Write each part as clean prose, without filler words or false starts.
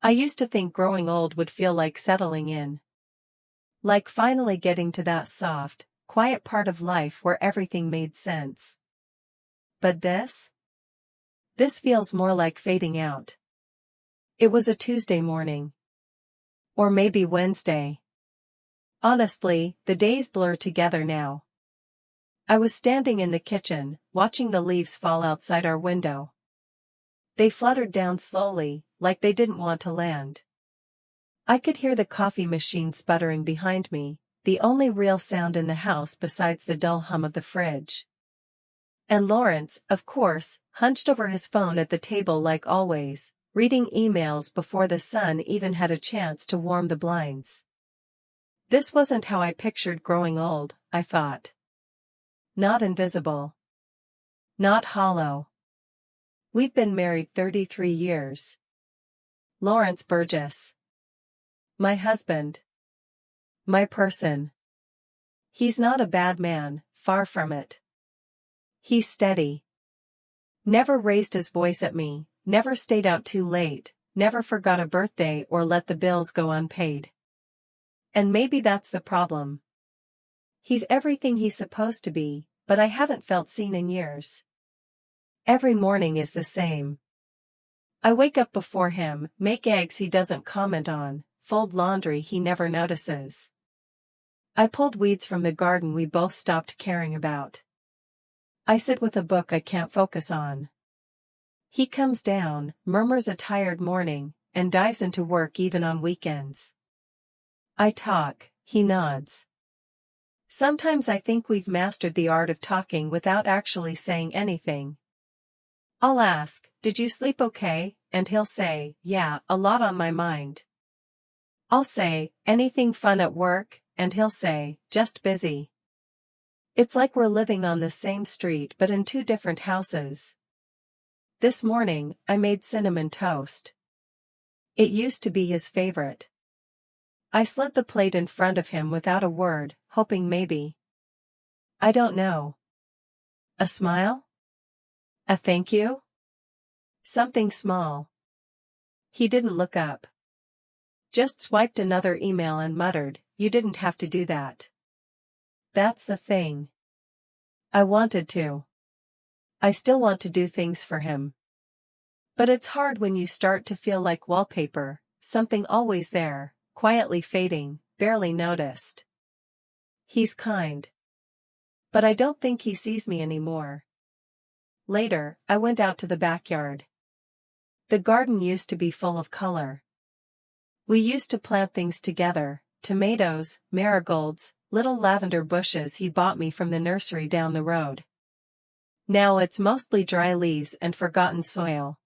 I used to think growing old would feel like settling in. Like finally getting to that soft, quiet part of life where everything made sense. But this? This feels more like fading out. It was a Tuesday morning. Or maybe Wednesday. Honestly, the days blur together now. I was standing in the kitchen, watching the leaves fall outside our window. They fluttered down slowly, like they didn't want to land. I could hear the coffee machine sputtering behind me, the only real sound in the house besides the dull hum of the fridge. And Lawrence, of course, hunched over his phone at the table like always, reading emails before the sun even had a chance to warm the blinds. This wasn't how I pictured growing old, I thought. Not invisible. Not hollow. We've been married 33 years. Lawrence Burgess. My husband. My person. He's not a bad man, far from it. He's steady. Never raised his voice at me, never stayed out too late, never forgot a birthday or let the bills go unpaid. And maybe that's the problem. He's everything he's supposed to be, but I haven't felt seen in years. Every morning is the same. I wake up before him, make eggs he doesn't comment on, fold laundry he never notices. I pulled weeds from the garden we both stopped caring about. I sit with a book I can't focus on. He comes down, murmurs a tired morning, and dives into work even on weekends. I talk, he nods. Sometimes I think we've mastered the art of talking without actually saying anything. I'll ask, "Did you sleep okay?" and he'll say, "Yeah, a lot on my mind." I'll say, "Anything fun at work?" and he'll say, "Just busy." It's like we're living on the same street but in two different houses. This morning, I made cinnamon toast. It used to be his favorite. I slid the plate in front of him without a word, hoping maybe. I don't know. A smile? A thank you? Something small. He didn't look up. Just swiped another email and muttered, "You didn't have to do that." That's the thing. I wanted to. I still want to do things for him. But it's hard when you start to feel like wallpaper, something always there, quietly fading, barely noticed. He's kind. But I don't think he sees me anymore. Later, I went out to the backyard. The garden used to be full of color. We used to plant things together, tomatoes, marigolds, little lavender bushes he bought me from the nursery down the road. Now it's mostly dry leaves and forgotten soil.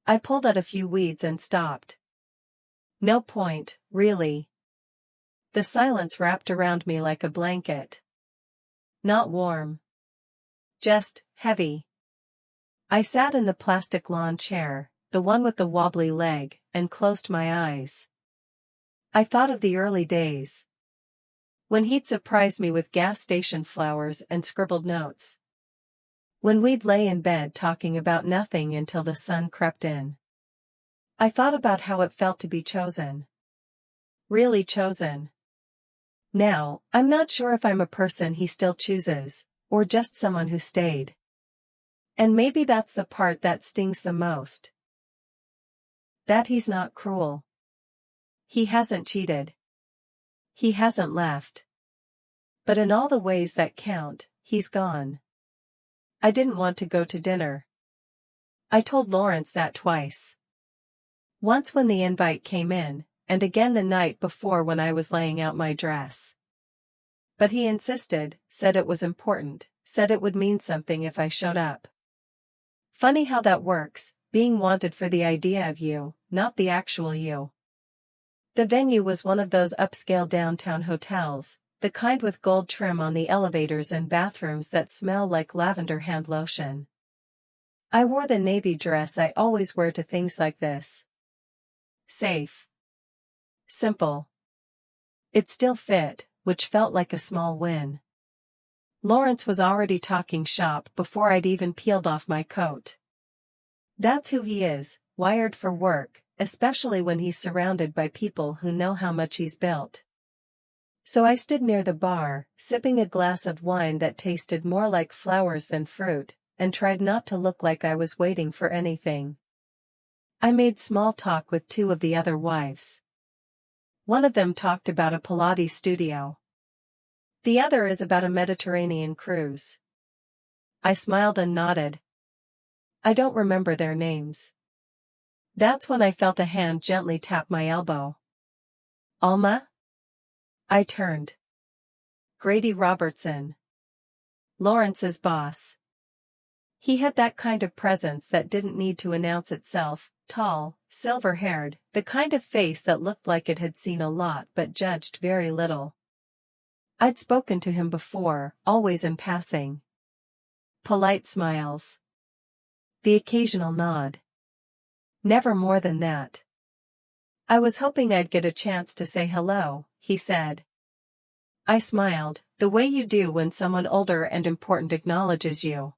I pulled out a few weeds and stopped. No point, really. The silence wrapped around me like a blanket. Not warm. Just heavy. I sat in the plastic lawn chair, the one with the wobbly leg, and closed my eyes. I thought of the early days. When he'd surprise me with gas station flowers and scribbled notes. When we'd lay in bed talking about nothing until the sun crept in. I thought about how it felt to be chosen. Really chosen. Now, I'm not sure if I'm a person he still chooses, or just someone who stayed. And maybe that's the part that stings the most. That he's not cruel. He hasn't cheated. He hasn't left. But in all the ways that count, he's gone. I didn't want to go to dinner. I told Lawrence that twice. Once when the invite came in, and again the night before when I was laying out my dress. But he insisted, said it was important, said it would mean something if I showed up. Funny how that works, being wanted for the idea of you, not the actual you. The venue was one of those upscale downtown hotels, the kind with gold trim on the elevators and bathrooms that smell like lavender hand lotion. I wore the navy dress I always wear to things like this. Safe. Simple. It still fit, which felt like a small win. Lawrence was already talking shop before I'd even peeled off my coat. That's who he is, wired for work, especially when he's surrounded by people who know how much he's built. So I stood near the bar, sipping a glass of wine that tasted more like flowers than fruit, and tried not to look like I was waiting for anything. I made small talk with two of the other wives. One of them talked about a Pilates studio. The other is about a Mediterranean cruise. I smiled and nodded. I don't remember their names. That's when I felt a hand gently tap my elbow. Alma? I turned. Grady Robertson. Lawrence's boss. He had that kind of presence that didn't need to announce itself, tall, silver-haired, the kind of face that looked like it had seen a lot but judged very little. I'd spoken to him before, always in passing. Polite smiles. The occasional nod. Never more than that. I was hoping I'd get a chance to say hello, he said. I smiled, the way you do when someone older and important acknowledges you.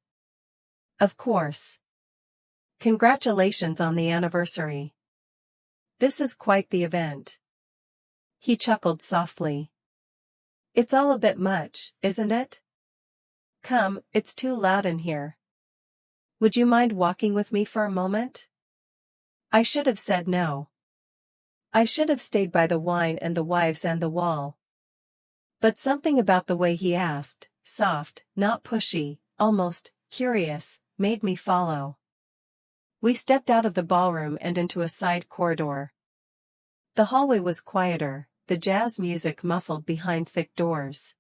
Of course. Congratulations on the anniversary. This is quite the event. He chuckled softly. It's all a bit much, isn't it? Come, it's too loud in here. Would you mind walking with me for a moment? I should have said no. I should have stayed by the wine and the wives and the wall. But something about the way he asked, soft, not pushy, almost curious, made me follow. We stepped out of the ballroom and into a side corridor. The hallway was quieter, the jazz music muffled behind thick doors.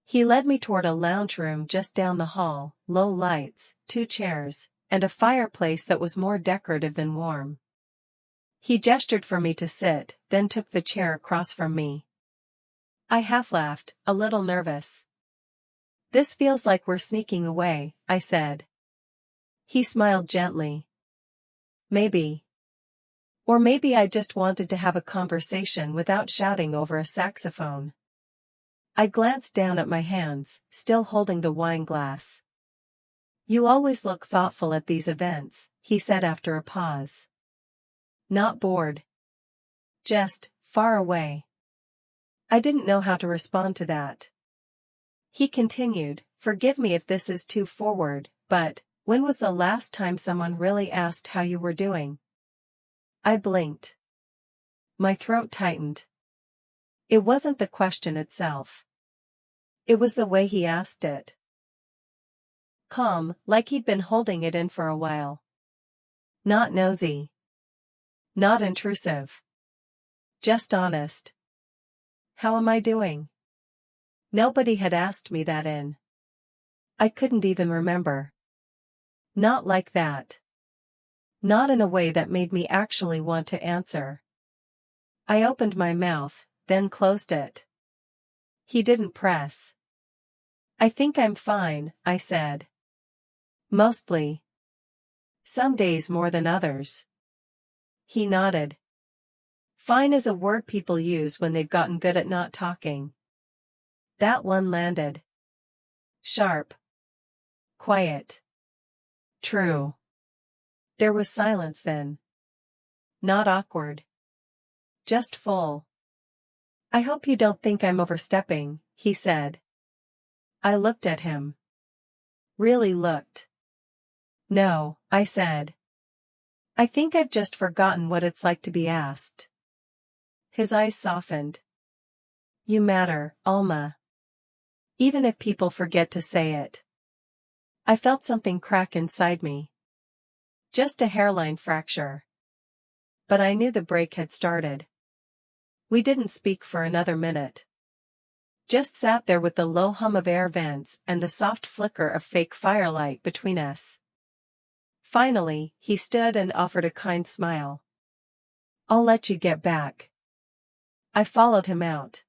He led me toward a lounge room just down the hall, low lights, 2 chairs, and a fireplace that was more decorative than warm. He gestured for me to sit, then took the chair across from me. I half laughed, a little nervous. This feels like we're sneaking away, I said. He smiled gently. Maybe. Or maybe I just wanted to have a conversation without shouting over a saxophone. I glanced down at my hands, still holding the wine glass. You always look thoughtful at these events, he said after a pause. Not bored. Just, far away. I didn't know how to respond to that. He continued, forgive me if this is too forward, but, when was the last time someone really asked how you were doing? I blinked. My throat tightened. It wasn't the question itself. It was the way he asked it. Calm, like he'd been holding it in for a while. Not nosy. Not intrusive. Just honest. How am I doing? Nobody had asked me that in. I couldn't even remember. Not like that. Not in a way that made me actually want to answer. I opened my mouth, then closed it. He didn't press. I think I'm fine, I said. Mostly. Some days more than others. He nodded. Fine is a word people use when they've gotten good at not talking. That one landed. Sharp. Quiet. True. There was silence then. Not awkward. Just full. I hope you don't think I'm overstepping, he said. I looked at him. Really looked. No, I said. I think I've just forgotten what it's like to be asked. His eyes softened. You matter, Alma. Even if people forget to say it. I felt something crack inside me. Just a hairline fracture. But I knew the break had started. We didn't speak for another minute. Just sat there with the low hum of air vents and the soft flicker of fake firelight between us. Finally, he stood and offered a kind smile. I'll let you get back. I followed him out.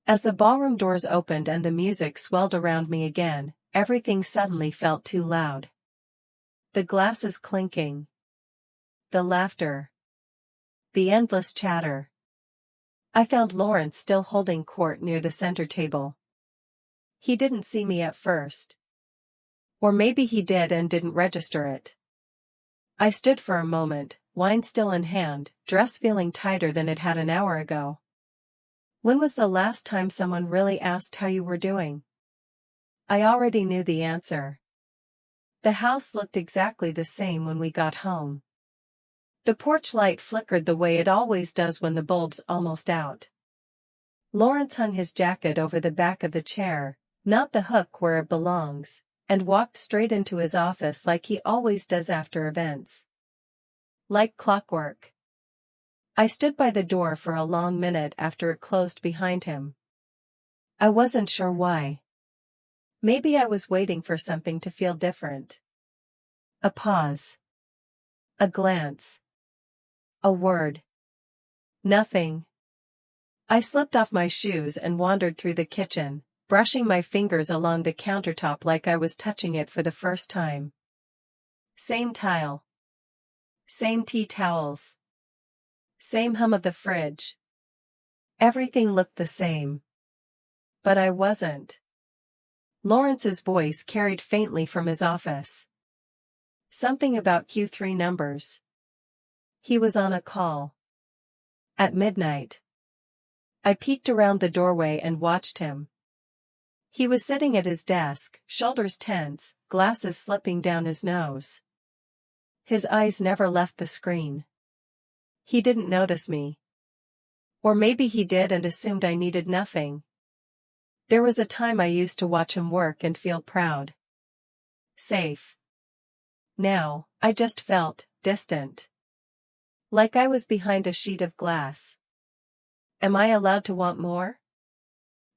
As the ballroom doors opened and the music swelled around me again, everything suddenly felt too loud. The glasses clinking. The laughter. The endless chatter. I found Lawrence still holding court near the center table. He didn't see me at first. Or maybe he did and didn't register it. I stood for a moment, wine still in hand, dress feeling tighter than it had an hour ago. When was the last time someone really asked how you were doing? I already knew the answer. The house looked exactly the same when we got home. The porch light flickered the way it always does when the bulb's almost out. Lawrence hung his jacket over the back of the chair, not the hook where it belongs, and walked straight into his office like he always does after events. Like clockwork. I stood by the door for a long minute after it closed behind him. I wasn't sure why. Maybe I was waiting for something to feel different. A pause. A glance. A word. Nothing. I slipped off my shoes and wandered through the kitchen, brushing my fingers along the countertop like I was touching it for the first time. Same tile. Same tea towels. Same hum of the fridge. Everything looked the same. But I wasn't. Lawrence's voice carried faintly from his office. Something about Q3 numbers. He was on a call. At midnight. I peeked around the doorway and watched him. He was sitting at his desk, shoulders tense, glasses slipping down his nose. His eyes never left the screen. He didn't notice me. Or maybe he did and assumed I needed nothing. There was a time I used to watch him work and feel proud. Safe. Now, I just felt distant. Like I was behind a sheet of glass. Am I allowed to want more?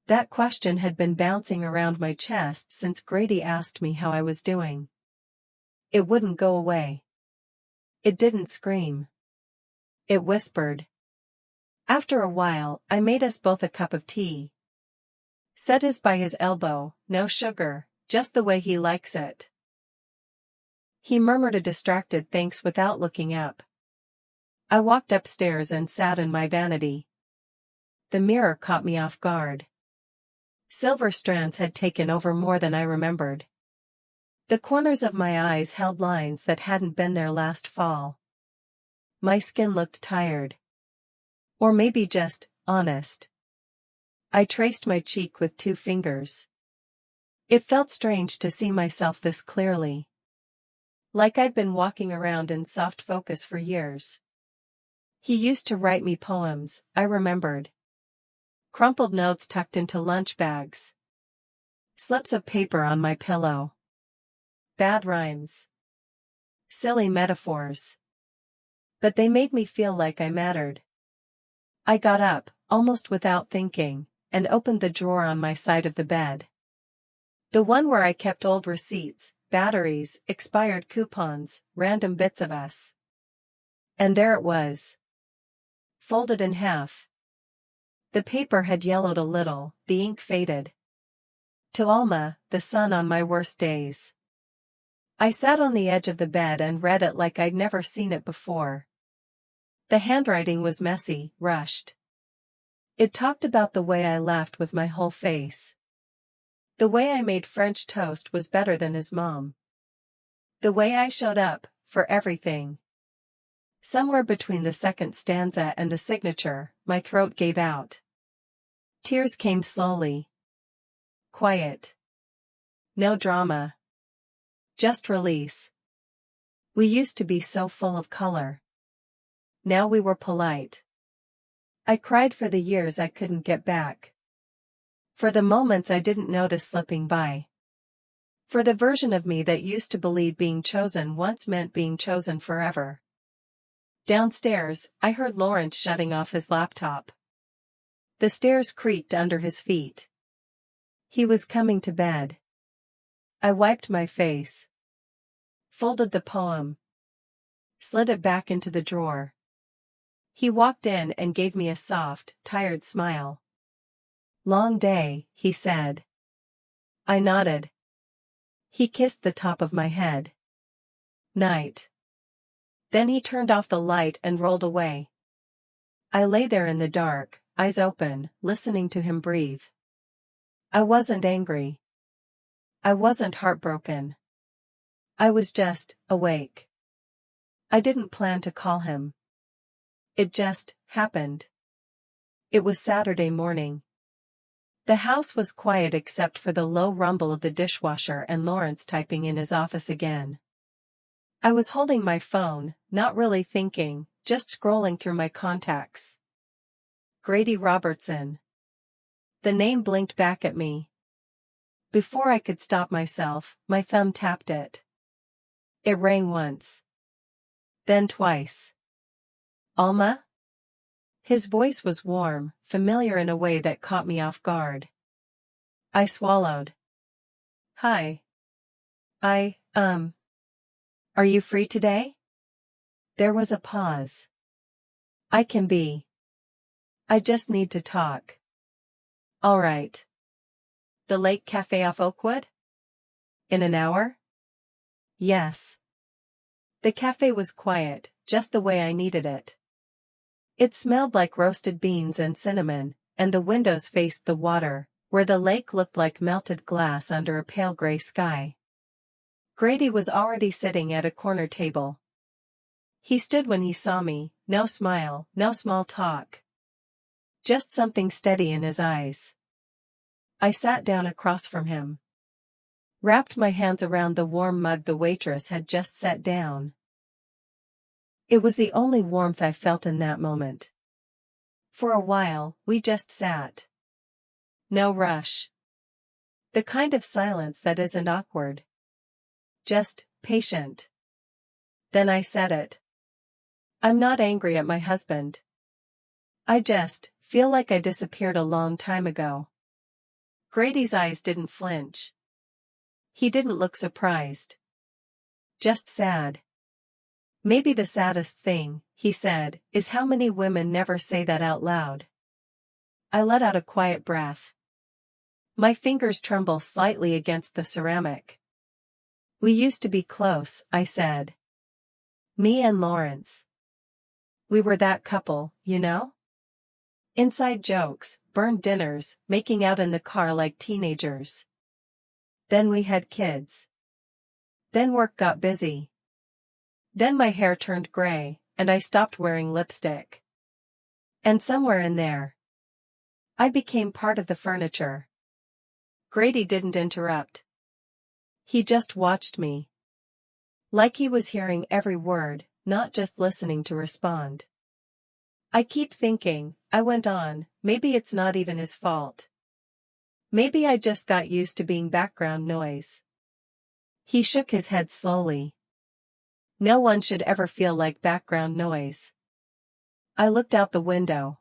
That question had been bouncing around my chest since Grady asked me how I was doing. It wouldn't go away. It didn't scream. It whispered. After a while, I made us both a cup of tea. Set his by his elbow, no sugar, just the way he likes it. He murmured a distracted thanks without looking up. I walked upstairs and sat in my vanity. The mirror caught me off guard. Silver strands had taken over more than I remembered. The corners of my eyes held lines that hadn't been there last fall. My skin looked tired. Or maybe just honest. I traced my cheek with 2 fingers. It felt strange to see myself this clearly. Like I'd been walking around in soft focus for years. He used to write me poems, I remembered. Crumpled notes tucked into lunch bags. Slips of paper on my pillow. Bad rhymes. Silly metaphors. But they made me feel like I mattered. I got up, almost without thinking, and opened the drawer on my side of the bed. The one where I kept old receipts, batteries, expired coupons, random bits of us. And there it was. Folded in half. The paper had yellowed a little, the ink faded. To Alma, the sun on my worst days. I sat on the edge of the bed and read it like I'd never seen it before. The handwriting was messy, rushed. It talked about the way I laughed with my whole face. The way I made French toast was better than his mom. The way I showed up, for everything. Somewhere between the second stanza and the signature, my throat gave out. Tears came slowly. Quiet. No drama. Just release. We used to be so full of color. Now we were polite. I cried for the years I couldn't get back. For the moments I didn't notice slipping by. For the version of me that used to believe being chosen once meant being chosen forever. Downstairs, I heard Lawrence shutting off his laptop. The stairs creaked under his feet. He was coming to bed. I wiped my face. Folded the poem. Slid it back into the drawer. He walked in and gave me a soft, tired smile. Long day, he said. I nodded. He kissed the top of my head. Night. Then he turned off the light and rolled away. I lay there in the dark, eyes open, listening to him breathe. I wasn't angry. I wasn't heartbroken. I was just awake. I didn't plan to call him. It just happened. It was Saturday morning. The house was quiet except for the low rumble of the dishwasher and Lawrence typing in his office again. I was holding my phone, not really thinking, just scrolling through my contacts. Grady Robertson. The name blinked back at me. Before I could stop myself, my thumb tapped it. It rang once. Then twice. Alma? His voice was warm, familiar in a way that caught me off guard. I swallowed. Hi. Are you free today? There was a pause. I can be. I just need to talk. All right. The Lake Cafe off Oakwood? In an hour? Yes. The cafe was quiet, just the way I needed it. It smelled like roasted beans and cinnamon, and the windows faced the water, where the lake looked like melted glass under a pale gray sky. Grady was already sitting at a corner table. He stood when he saw me, no smile, no small talk. Just something steady in his eyes. I sat down across from him. Wrapped my hands around the warm mug the waitress had just set down. It was the only warmth I felt in that moment. For a while, we just sat. No rush. The kind of silence that isn't awkward. Just patient. Then I said it. I'm not angry at my husband. I just feel like I disappeared a long time ago. Grady's eyes didn't flinch. He didn't look surprised. Just sad. Maybe the saddest thing, he said, is how many women never say that out loud. I let out a quiet breath. My fingers tremble slightly against the ceramic. We used to be close, I said. Me and Lawrence. We were that couple, you know? Inside jokes, burned dinners, making out in the car like teenagers. Then we had kids. Then work got busy. Then my hair turned gray, and I stopped wearing lipstick. And somewhere in there, I became part of the furniture. Grady didn't interrupt. He just watched me. Like he was hearing every word, not just listening to respond. I keep thinking, I went on, maybe it's not even his fault. Maybe I just got used to being background noise. He shook his head slowly. No one should ever feel like background noise. I looked out the window.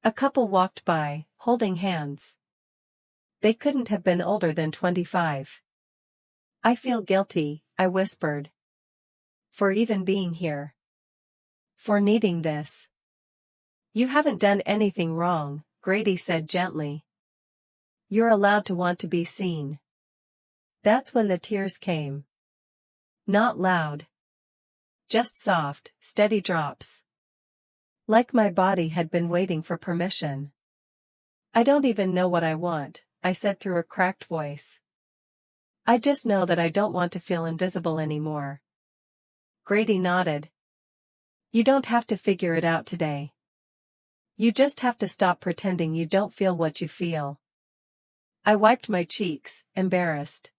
A couple walked by, holding hands. They couldn't have been older than 25. I feel guilty, I whispered. For even being here. For needing this. You haven't done anything wrong, Grady said gently. You're allowed to want to be seen. That's when the tears came. Not loud. Just soft, steady drops. Like my body had been waiting for permission. I don't even know what I want, I said through a cracked voice. I just know that I don't want to feel invisible anymore. Grady nodded. You don't have to figure it out today. You just have to stop pretending you don't feel what you feel. I wiped my cheeks, embarrassed.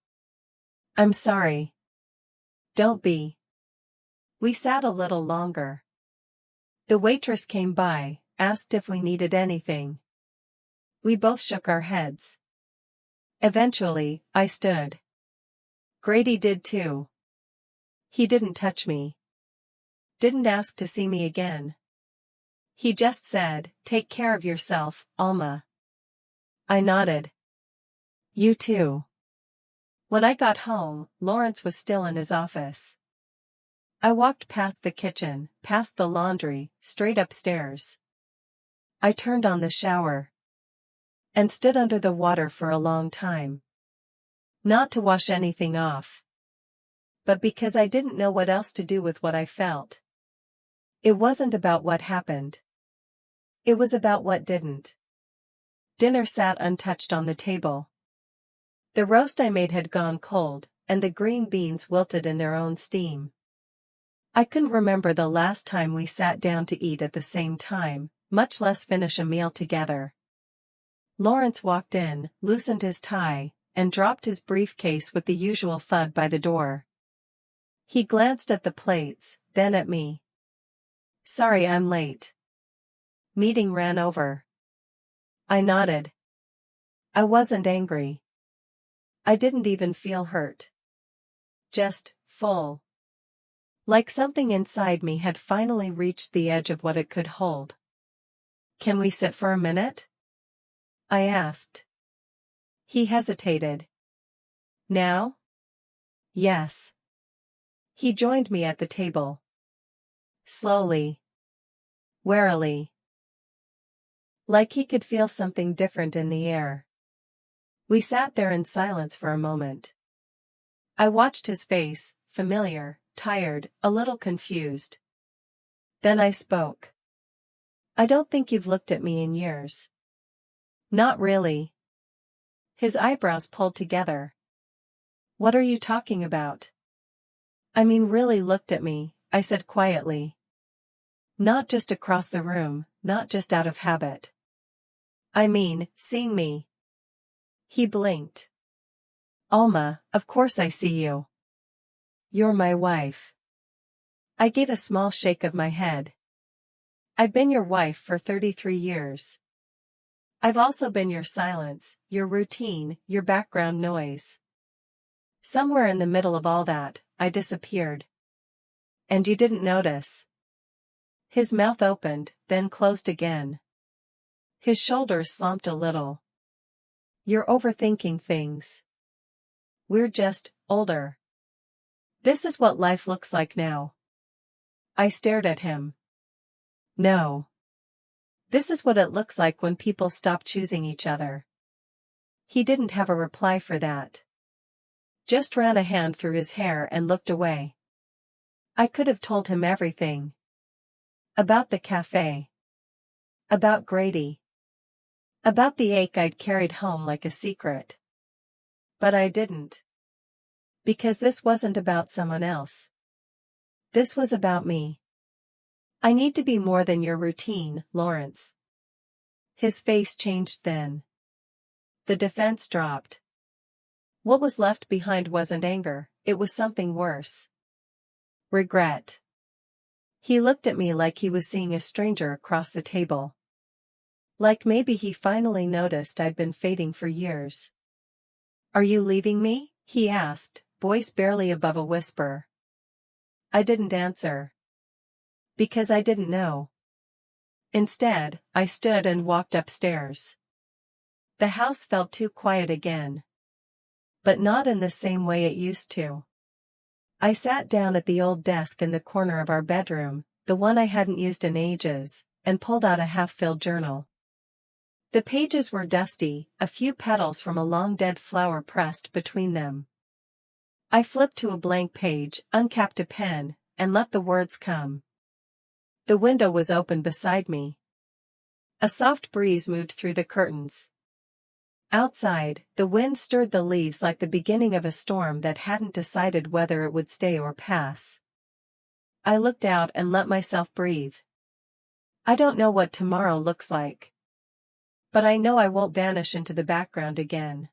I'm sorry. Don't be. We sat a little longer. The waitress came by, asked if we needed anything. We both shook our heads. Eventually, I stood. Grady did too. He didn't touch me. Didn't ask to see me again. He just said, "Take care of yourself, Alma." I nodded. You too. When I got home, Lawrence was still in his office. I walked past the kitchen, past the laundry, straight upstairs. I turned on the shower. And stood under the water for a long time. Not to wash anything off. But because I didn't know what else to do with what I felt. It wasn't about what happened. It was about what didn't. Dinner sat untouched on the table. The roast I made had gone cold, and the green beans wilted in their own steam. I couldn't remember the last time we sat down to eat at the same time, much less finish a meal together. Lawrence walked in, loosened his tie, and dropped his briefcase with the usual thud by the door. He glanced at the plates, then at me. "Sorry I'm late. Meeting ran over." I nodded. I wasn't angry. I didn't even feel hurt. Just full. Like something inside me had finally reached the edge of what it could hold. "Can we sit for a minute?" I asked. He hesitated. "Now?" "Yes." He joined me at the table. Slowly. Warily. Like he could feel something different in the air. We sat there in silence for a moment. I watched his face, familiar, tired, a little confused. Then I spoke. "I don't think you've looked at me in years." "Not really." His eyebrows pulled together. "What are you talking about?" "I mean really looked at me," I said quietly. "Not just across the room, not just out of habit. I mean, seeing me." He blinked. "Alma, of course I see you. You're my wife." I gave a small shake of my head. "I've been your wife for 33 years. I've also been your silence, your routine, your background noise. Somewhere in the middle of all that, I disappeared. And you didn't notice." His mouth opened, then closed again. His shoulders slumped a little. "You're overthinking things. We're just older. This is what life looks like now." I stared at him. "No. This is what it looks like when people stop choosing each other." He didn't have a reply for that. Just ran a hand through his hair and looked away. I could have told him everything. About the cafe. About Grady. About the ache I'd carried home like a secret. But I didn't. Because this wasn't about someone else. This was about me. "I need to be more than your routine, Lawrence." His face changed then. The defense dropped. What was left behind wasn't anger, it was something worse. Regret. He looked at me like he was seeing a stranger across the table. Like maybe he finally noticed I'd been fading for years. "Are you leaving me?" he asked, voice barely above a whisper. I didn't answer. Because I didn't know. Instead, I stood and walked upstairs. The house felt too quiet again. But not in the same way it used to. I sat down at the old desk in the corner of our bedroom, the one I hadn't used in ages, and pulled out a half-filled journal. The pages were dusty, a few petals from a long-dead flower pressed between them. I flipped to a blank page, uncapped a pen, and let the words come. The window was open beside me. A soft breeze moved through the curtains. Outside, the wind stirred the leaves like the beginning of a storm that hadn't decided whether it would stay or pass. I looked out and let myself breathe. I don't know what tomorrow looks like. But I know I won't vanish into the background again.